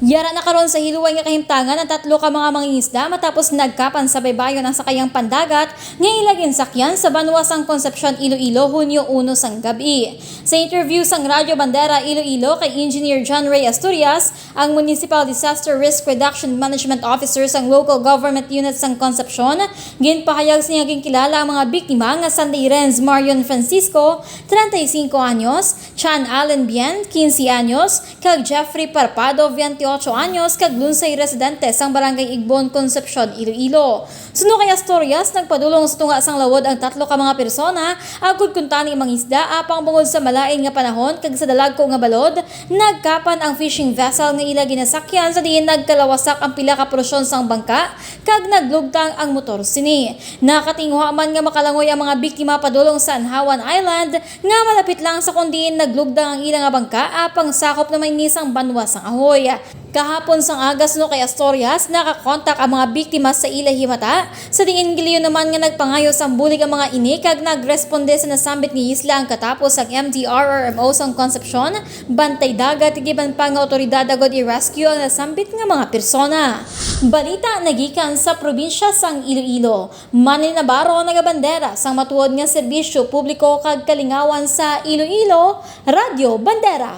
Yara na karon sa hiluway nga kahimtangan ang tatlo ka mga mangingisda matapos nagkapan sa baybayon ang sakayang pandagat nga ilagin sakyan sa Banwasang Concepcion, Iloilo, Hunyo 1 sang gabi. Sa interview sang Radyo Bandera Iloilo kay Engineer John Ray Asturias, ang Municipal Disaster Risk Reduction Management Officer sang Local Government Unit sang Concepcion, ginpahayag sa niyang kilala ang mga biktima nga Sandy Renz Marion Francisco, 35 anyos, Chan Allen Bien, 15 anyos, kag Jeffrey Parpado, 28 anyos, kag Lunsay residente sang Barangay Igbon, Concepcion, Iloilo. Suno kay Asturias, nagpadulong sa tunga sang lawod ang tatlo ka mga persona, agud kuntani mangisda apang bungod sa malain nga panahon kag sa dalagko nga balod, nagkapan ang fishing vessel nga ila ginasakyan sa diin nagkalawasak ang pila ka porosyon sang bangka kag naglugtang ang motor sini. Nakatingwa man nga makalangoy ang mga biktima padulong sa Anhawan Island nga malapit lang sa kundiin naglugdang ang ilang nga bangka apang sakop na may nisang Banwasang Ahoy. Kahapon sang agas no kay Asturias, nakakontak ang mga biktima sa ila himata. Sa diin giliyon naman nga nagpangayo sang bulig ang mga ini kag nagresponde sa nasambit ni isla ang katapos ang MDRRMO sang Concepcion, bantay dagat giban pa nga otoridad agad i-rescue ang nasambit nga mga persona. Balita nagikan sa probinsya sang Iloilo. Manny Navarro nagabandera sang matuod nga serbisyo publiko kag kalingawan sa Iloilo, Radyo Bandera.